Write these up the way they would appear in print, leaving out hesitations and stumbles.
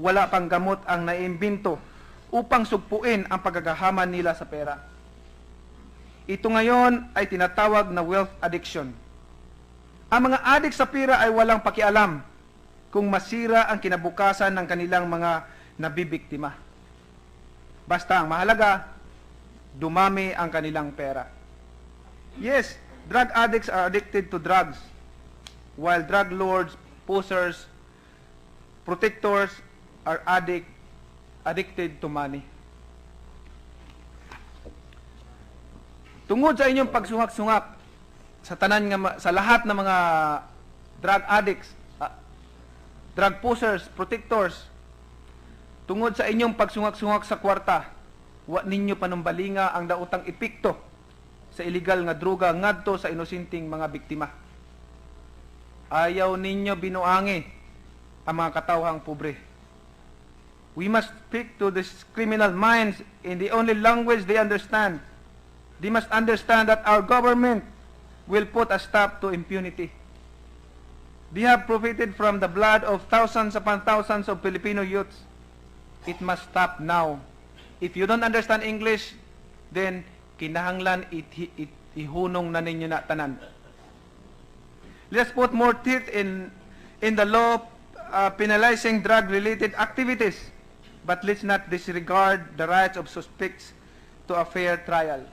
Wala pang gamot ang naiimbento upang sugpuin ang paggagahaman nila sa pera. Ito ngayon ay tinatawag na wealth addiction. Ang mga adik sa pera ay walang pakialam kung masira ang kinabukasan ng kanilang mga nabibiktima. Basta ang mahalaga, dumami ang kanilang pera. Yes, drug addicts are addicted to drugs, while drug lords, posers, protectors are addicted to money. Tungod sa inyong pagsungak-sungak sa lahat ng mga drug addicts, drug posers, protectors, tungod sa inyong pagsungak-sungak sa kwarta, wa ninyo panumbalinga ang daotang epekto sa illegal nga droga ngadto sa inosenteng mga biktima. Ayaw ninyo binuangi ang mga katawhang pobre. We must speak to these criminal minds in the only language they understand. They must understand that our government will put a stop to impunity. They have profited from the blood of thousands upon thousands of Filipino youths. It must stop now. If you don't understand English, then kinahanglan ihunong na ninyo na tanan. Let's put more teeth in the law penalizing drug-related activities. But let's not disregard the rights of suspects to a fair trial.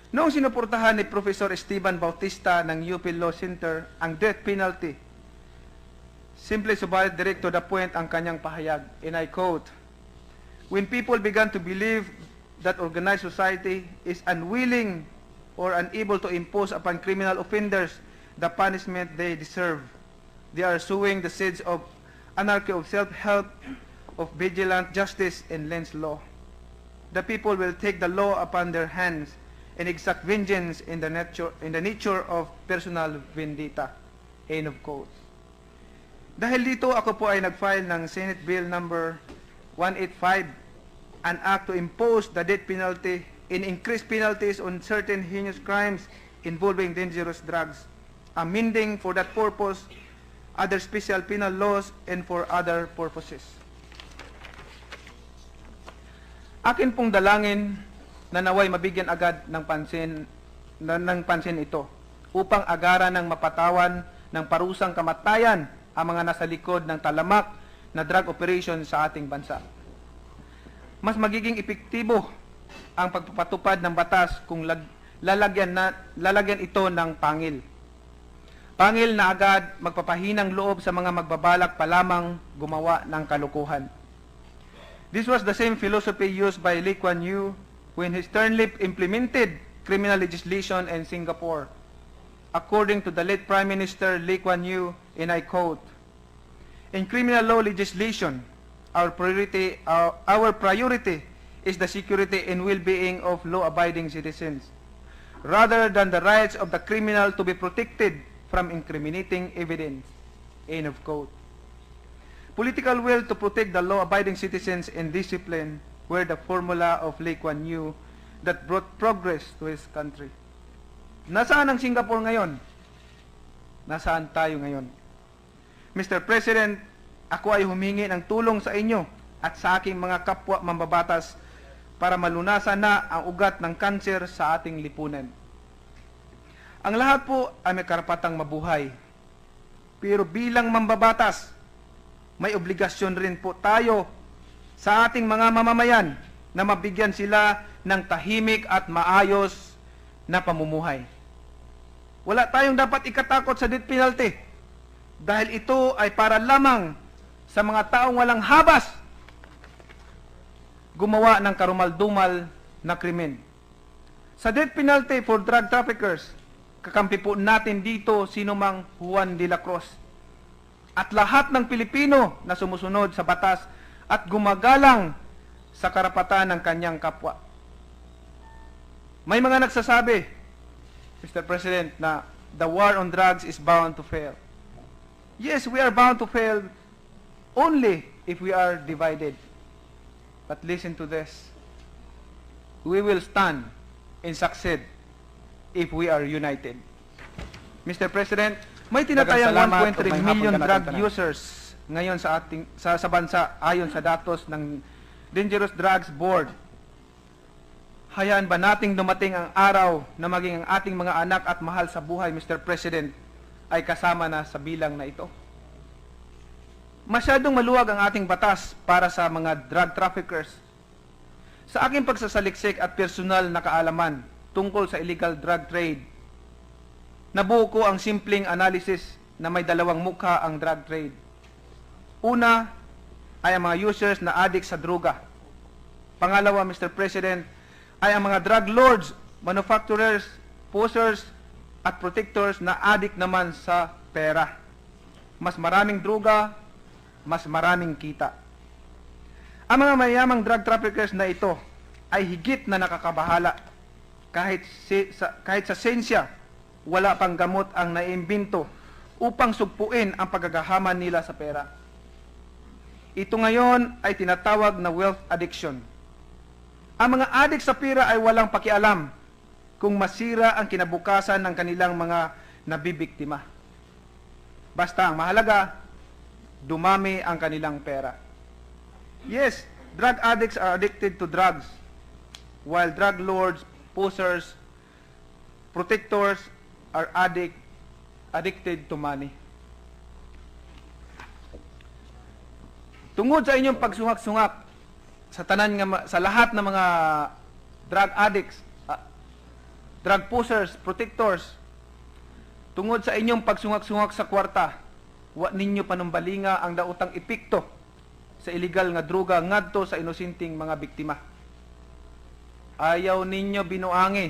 Noong sinuportahan ni Professor Esteban Bautista ng UP Law Center ang death penalty, simple subalit direct to the point ang kanyang pahayag, and I quote, "When people began to believe that organized society is unwilling or unable to impose upon criminal offenders the punishment they deserve, they are sowing the seeds of anarchy, of self-help, of vigilant justice and lens law. The people will take the law upon their hands and exact vengeance in the nature of personal vendetta." End of quote. Dahil dito, ako po ay nag-file ng Senate Bill number 185, an act to impose the death penalty and increase penalties on certain heinous crimes involving dangerous drugs, amending for that purpose other special penal laws and for other purposes. Akin pong dalangin na naway mabigyan agad ng pansin ito upang agaran ng mapatawan ng parusang kamatayan ang mga nasa likod ng talamak na drug operation sa ating bansa. Mas magiging epektibo ang pagpapatupad ng batas kung lalagyan ito ng pangil. Pangil na agad magpapahinang loob sa mga magbabalak pa lamang gumawa ng kalukuhan. This was the same philosophy used by Lee Kuan Yew when he sternly implemented criminal legislation in Singapore. According to the late Prime Minister Lee Kuan Yew, and I quote, "In criminal law legislation, our priority is the security and well-being of law-abiding citizens, rather than the rights of the criminal to be protected from incriminating evidence." End of quote. Political will to protect the law-abiding citizens and discipline were the formula of Lee Kuan Yew that brought progress to his country. Nasaan ang Singapore ngayon? Nasaan tayo ngayon? Mr. President, ako ay humingi ng tulong sa inyo at sa aking mga kapwa mambabatas para malunasan na ang ugat ng kanser sa ating lipunan. Ang lahat po ay may karapatang mabuhay. Pero bilang mambabatas, may obligasyon rin po tayo sa ating mga mamamayan na mabigyan sila ng tahimik at maayos na pamumuhay. Wala tayong dapat ikatakot sa death penalty dahil ito ay para lamang sa mga taong walang habas gumawa ng karumal-dumal na krimen. Sa death penalty for drug traffickers, kakampi po natin dito sino mang Juan de la Cruz at lahat ng Pilipino na sumusunod sa batas at gumagalang sa karapatan ng kanyang kapwa. May mga nagsasabi, Mr. President, na the war on drugs is bound to fail. Yes, we are bound to fail only if we are divided. But listen to this. We will stand and succeed if we are united. Mr. President, may tinatayang 1.3 million drug users ngayon sa bansa ayon sa datos ng Dangerous Drugs Board. Hayaan ba nating dumating ang araw na maging ang ating mga anak at mahal sa buhay, Mr. President, ay kasama na sa bilang na ito? Masyadong maluwag ang ating batas para sa mga drug traffickers. Sa aking pagsasaliksik at personal na kaalaman tungkol sa illegal drug trade, nabuo ko ang simpleng analysis na may dalawang mukha ang drug trade. Una ay ang mga users na addict sa droga. Pangalawa, Mr. President, ay ang mga drug lords, manufacturers, posers, at protectors na addict naman sa pera. Mas maraming droga, mas maraming kita. Ang mga mayamang drug traffickers na ito ay higit na nakakabahala. Kahit sa sensya, wala pang gamot ang naimbento upang sugpuin ang paggagahaman nila sa pera. Ito ngayon ay tinatawag na wealth addiction. Ang mga addict sa pera ay walang pakialam kung masira ang kinabukasan ng kanilang mga nabibiktima. Basta ang mahalaga, dumami ang kanilang pera. Yes, drug addicts are addicted to drugs, while drug lords, posers, protectors are addicted to money. Tungod sa inyong pagsungak-sungak sa lahat ng mga drug addicts, drug posers, protectors, tungod sa inyong pagsungak-sungak sa kwarta, wa ninyo panumbalinga ang daotang epekto sa illegal nga droga ngadto sa inosenting mga biktima. Ayaw ninyo binuangi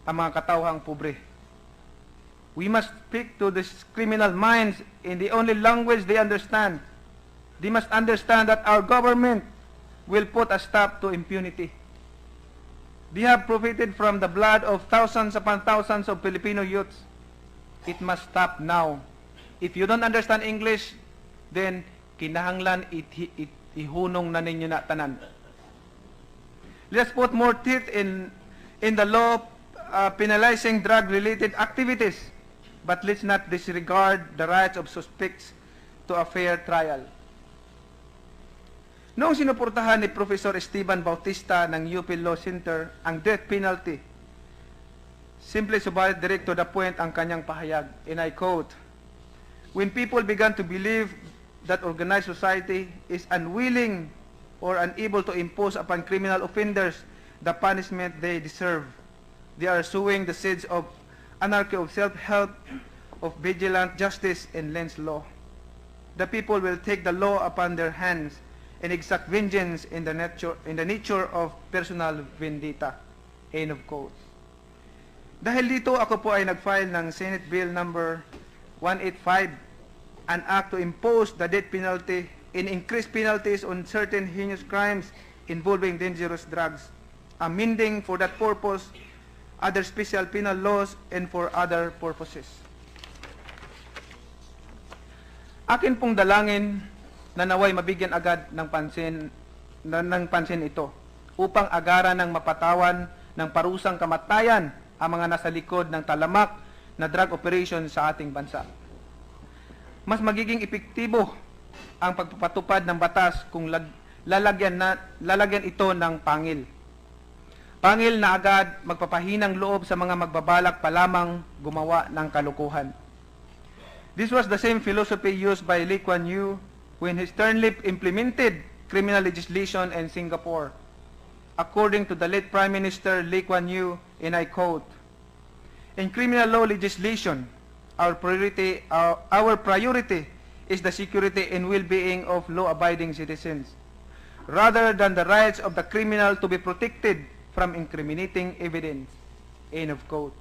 ang mga katawhang pobre. We must speak to these criminal minds in the only language they understand. They must understand that our government will put a stop to impunity. They have profited from the blood of thousands upon thousands of Filipino youths. It must stop now. If you don't understand English, then kinahanglan ihunong na ninyo na tanan. Let's put more teeth in the law penalizing drug-related activities, but let's not disregard the rights of suspects to a fair trial. Noong sinuportahan ni Professor Esteban Bautista ng UP Law Center ang death penalty, simple subalit direct to the point ang kanyang pahayag, and I quote, "When people began to believe that organized society is unwilling or unable to impose upon criminal offenders the punishment they deserve, they are sowing the seeds of anarchy, of self-help, of vigilant justice and lens law. The people will take the law upon their hands and exact vengeance in the nature of personal vendetta." End of quote. Dahil dito, ako po ay nag-file ng Senate Bill number 185, an act to impose the death penalty and increase penalties on certain heinous crimes involving dangerous drugs, amending for that purpose other special penal laws and for other purposes. Akin pong dalangin na naway mabigyan agad ng pansin ito upang agaran ng mapatawan ng parusang kamatayan ang mga nasa likod ng talamak na drug operation sa ating bansa. Mas magiging epektibo ang pagpapatupad ng batas kung lalagyan ito ng pangil. Pangil na agad magpapahinang loob sa mga magbabalak pa lamang gumawa ng kalukuhan. This was the same philosophy used by Lee Kuan Yew when he sternly implemented criminal legislation in Singapore. According to the late Prime Minister Lee Kuan Yew, and I quote, "In criminal law legislation, our priority is the security and well-being of law-abiding citizens, rather than the rights of the criminal to be protected from incriminating evidence." End of quote.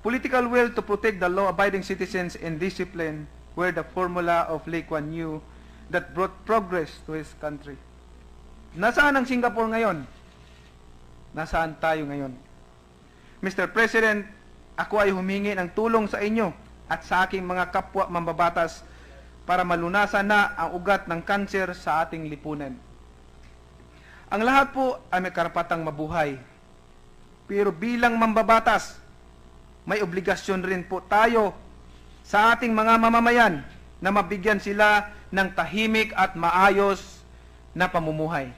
Political will to protect the law-abiding citizens and discipline were the formula of Lee Kuan Yew that brought progress to his country. Nasaan ang Singapore ngayon? Nasaan tayo ngayon? Mr. President, ako ay humingi ng tulong sa inyo at sa aking mga kapwa mambabatas para malunasan na ang ugat ng kanser sa ating lipunan. Ang lahat po ay may karapatang mabuhay. Pero bilang mambabatas, may obligasyon rin po tayo sa ating mga mamamayan na mabigyan sila ng tahimik at maayos na pamumuhay.